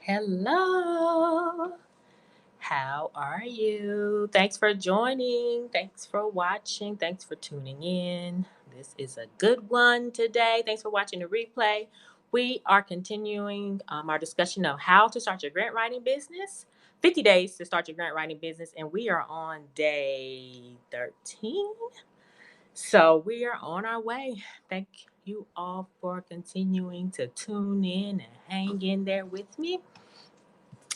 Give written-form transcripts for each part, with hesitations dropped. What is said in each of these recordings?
Hello. How are you? Thanks for joining. Thanks for watching. Thanks for tuning in. This is a good one today. Thanks for watching the replay. We are continuing our discussion of how to start your grant writing business. 50 days to start your grant writing business, and we are on day 13. So we are on our way. Thank you all for continuing to tune in and hang in there with me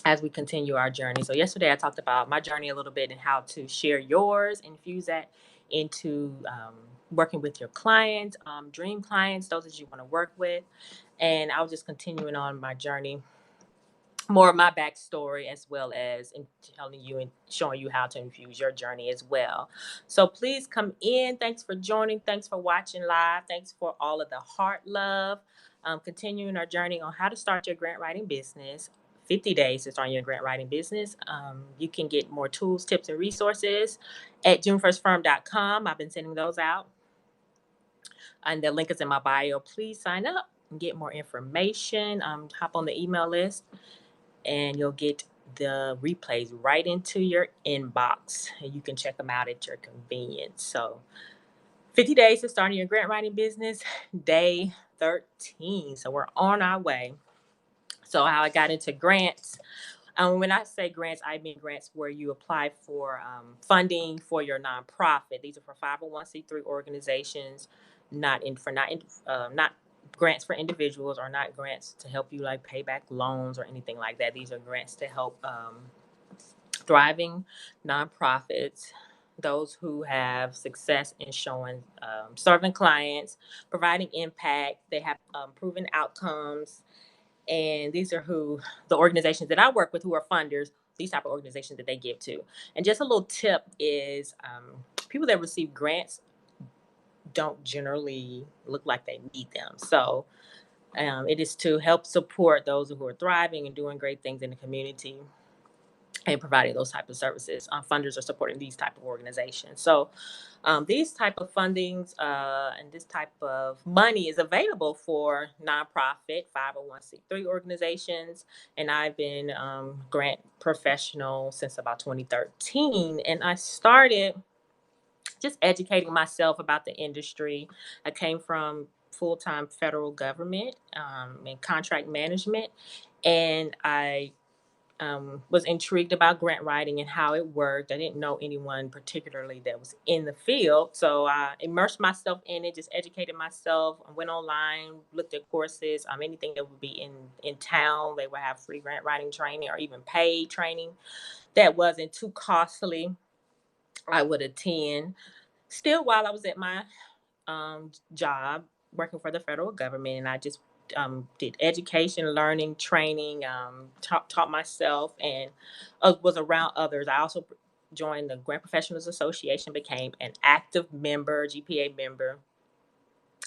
as we continue our journey. So yesterday I talked about my journey a little bit and how to share yours, infuse that into working with your clients, dream clients, those that you want to work with. And I was just continuing on my journey, more of my backstory, as well as in telling you and showing you how to infuse your journey as well. So please come in. Thanks for joining. Thanks for watching live. Thanks for all of the heart love. Continuing our journey on how to start your grant writing business. 50 days to start your grant writing business. You can get more tools, tips, and resources at junefirstfirm.com. I've been sending those out, and the link is in my bio. Please sign up and get more information. Hop on the email list, and you'll get the replays right into your inbox, and you can check them out at your convenience. So 50 days to starting your grant writing business, day 13. So we're on our way. So how I got into grants. When I say grants, I mean grants where you apply for funding for your nonprofit. These are for 501c3 organizations, not grants for individuals, or not grants to help you like pay back loans or anything like that. These are grants to help thriving nonprofits, those who have success in showing serving clients, providing impact. They have proven outcomes, and these are who the organizations that I work with, who are funders, these type of organizations that they give to. And just a little tip is people that receive grants don't generally look like they need them. So it is to help support those who are thriving and doing great things in the community and providing those type of services. Funders are supporting these type of organizations. So these type of fundings and this type of money is available for nonprofit 501c3 organizations. And I've been grant professional since about 2013. And I started just educating myself about the industry. I came from full-time federal government and contract management. And I was intrigued about grant writing and how it worked. I didn't know anyone particularly that was in the field. So I immersed myself in it, just educated myself. I went online, looked at courses, anything that would be in town. They would have free grant writing training or even paid training that wasn't too costly. I would attend. Still, while I was at my job working for the federal government, and I just did education, learning, training, taught myself, and was around others. I also joined the Grant Professionals Association, became an active member, GPA member.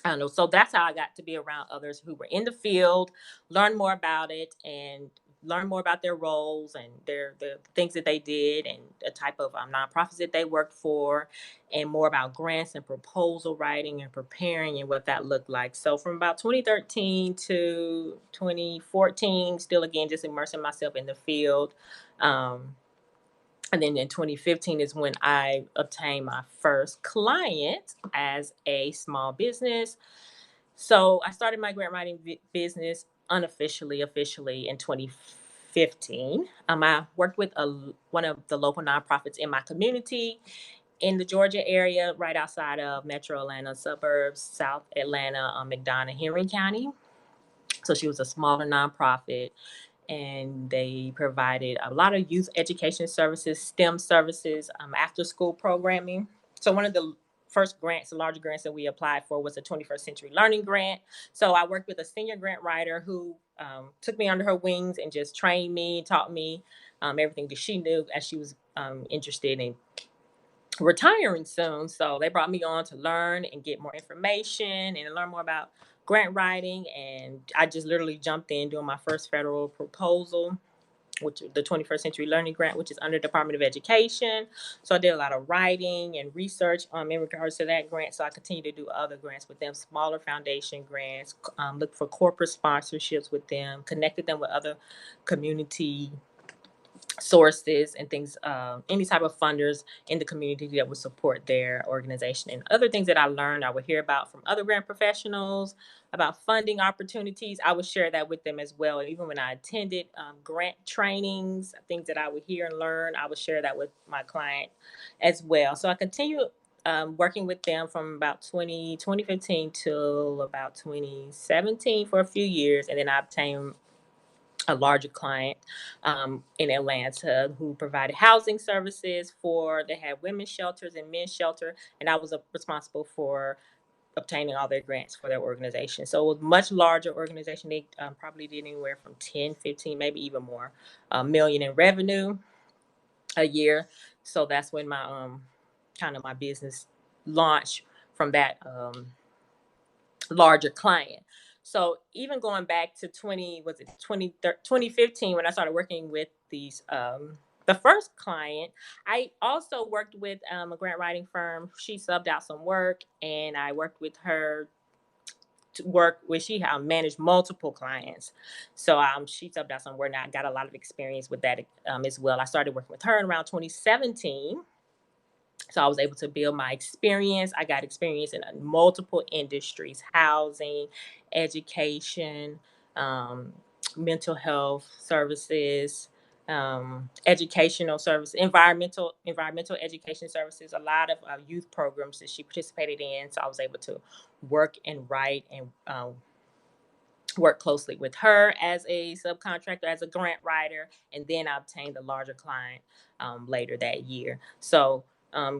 I don't know. So that's how I got to be around others who were in the field, learn more about it, and learn more about their roles and the things that they did, and the type of nonprofits that they worked for, and more about grants and proposal writing and preparing and what that looked like. So from about 2013 to 2014, still again just immersing myself in the field. And then in 2015 is when I obtained my first client as a small business. So I started my grant writing business unofficially, officially in 2015. I worked with one of the local nonprofits in my community in the Georgia area, right outside of Metro Atlanta suburbs, South Atlanta, McDonough, Henry County. So she was a smaller nonprofit, and they provided a lot of youth education services, STEM services, after school programming. So one of the first grants, the larger grants that we applied for, was a 21st Century Learning Grant. So I worked with a senior grant writer who took me under her wings and just trained me, taught me everything that she knew, as she was interested in retiring soon. So they brought me on to learn and get more information and learn more about grant writing. And I just literally jumped in doing my first federal proposal which the 21st Century Learning Grant, which is under Department of Education. So I did a lot of writing and research in regards to that grant. So I continue to do other grants with them, smaller foundation grants, look for corporate sponsorships with them, connected them with other community sources and things, any type of funders in the community that would support their organization. And other things that I learned, I would hear about from other grant professionals about funding opportunities. I would share that with them as well. And even when I attended grant trainings, things that I would hear and learn, I would share that with my client as well. So I continue working with them from about 2015 till about 2017 for a few years. And then I obtained a larger client in Atlanta who provided housing services for, they had women's shelters and men's shelter, and I was responsible for obtaining all their grants for their organization. So it was a much larger organization. They probably did anywhere from 10, 15, maybe even more million in revenue a year. So that's when my kind of my business launched from that larger client. So even going back to 2015 when I started working with these the first client, I also worked with a grant writing firm. She subbed out some work, and I worked with her to work with. She managed multiple clients, so she subbed out some work, and I got a lot of experience with that as well. I started working with her in around 2017. So I was able to build my experience. I got experience in multiple industries: housing, education, um, mental health services, educational service, environmental education services. A lot of youth programs that she participated in. So I was able to work and write and work closely with her as a subcontractor, as a grant writer, and then I obtained a larger client later that year. So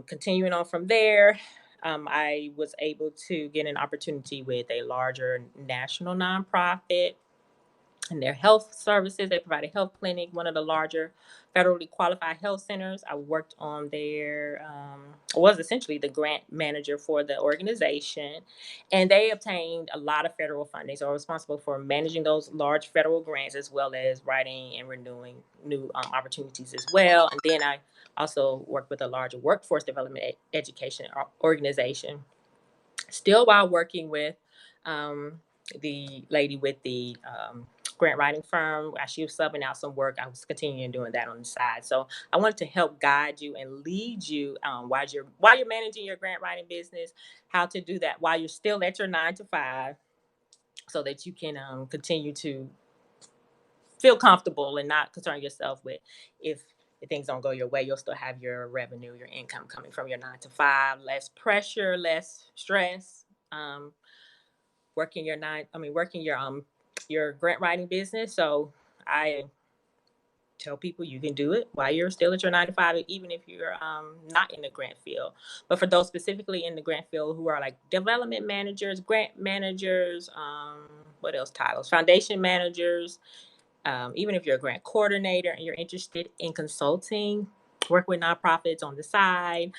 continuing on from there, I was able to get an opportunity with a larger national nonprofit and their health services. They provide a health clinic, one of the larger federally qualified health centers. I worked on their, was essentially the grant manager for the organization, and they obtained a lot of federal funding. So I was responsible for managing those large federal grants as well as writing and renewing new opportunities as well. And then I also worked with a larger workforce development education organization, still while working with the lady with the grant writing firm. As she was subbing out some work, I was continuing doing that on the side. So I wanted to help guide you and lead you while you're managing your grant writing business, how to do that while you're still at your 9 to 5, so that you can continue to feel comfortable and not concern yourself with if things don't go your way. You'll still have your revenue, your income coming from your 9 to 5, less pressure, less stress. Um, working your grant writing business. So I tell people you can do it while you're still at your 9 to 5, even if you're not in the grant field. But for those specifically in the grant field who are like development managers, grant managers, what else titles, foundation managers, even if you're a grant coordinator and you're interested in consulting, work with nonprofits on the side,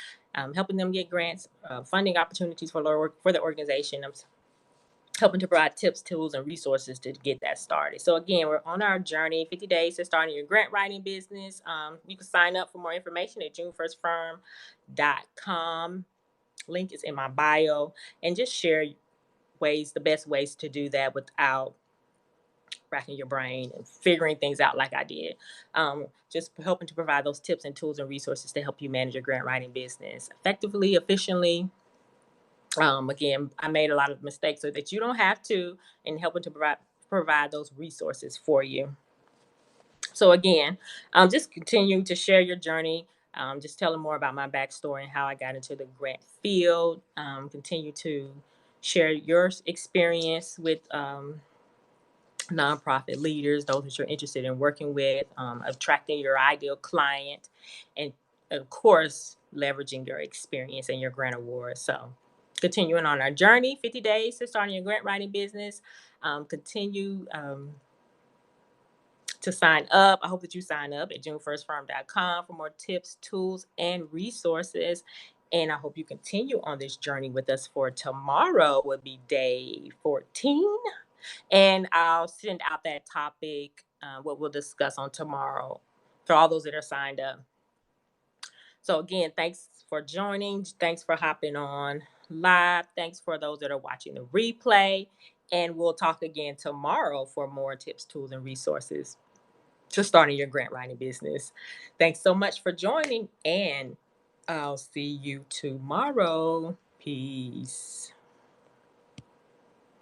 helping them get grants, funding opportunities for the organization. I'm helping to provide tips, tools, and resources to get that started. So again, we're on our journey, 50 days to starting your grant writing business. You can sign up for more information at junefirstfirm.com. Link is in my bio, and just share the best ways to do that without racking your brain and figuring things out like I did. Just helping to provide those tips and tools and resources to help you manage your grant writing business effectively, efficiently. Again, I made a lot of mistakes so that you don't have to, and helping to provide those resources for you. So again, just continue to share your journey. Just telling more about my backstory and how I got into the grant field. Continue to share your experience with nonprofit leaders, those that you're interested in working with, attracting your ideal client, and of course, leveraging your experience and your grant award. So continuing on our journey, 50 days to starting your grant writing business. Continue to sign up. I hope that you sign up at junefirstfirm.com for more tips, tools, and resources. And I hope you continue on this journey with us. For tomorrow will be day 14. And I'll send out that topic what we'll discuss on tomorrow for all those that are signed up. So again, thanks for joining. Thanks for hopping on live. Thanks for those that are watching the replay. And we'll talk again tomorrow for more tips, tools, and resources to starting your grant writing business. Thanks so much for joining, and I'll see you tomorrow. Peace.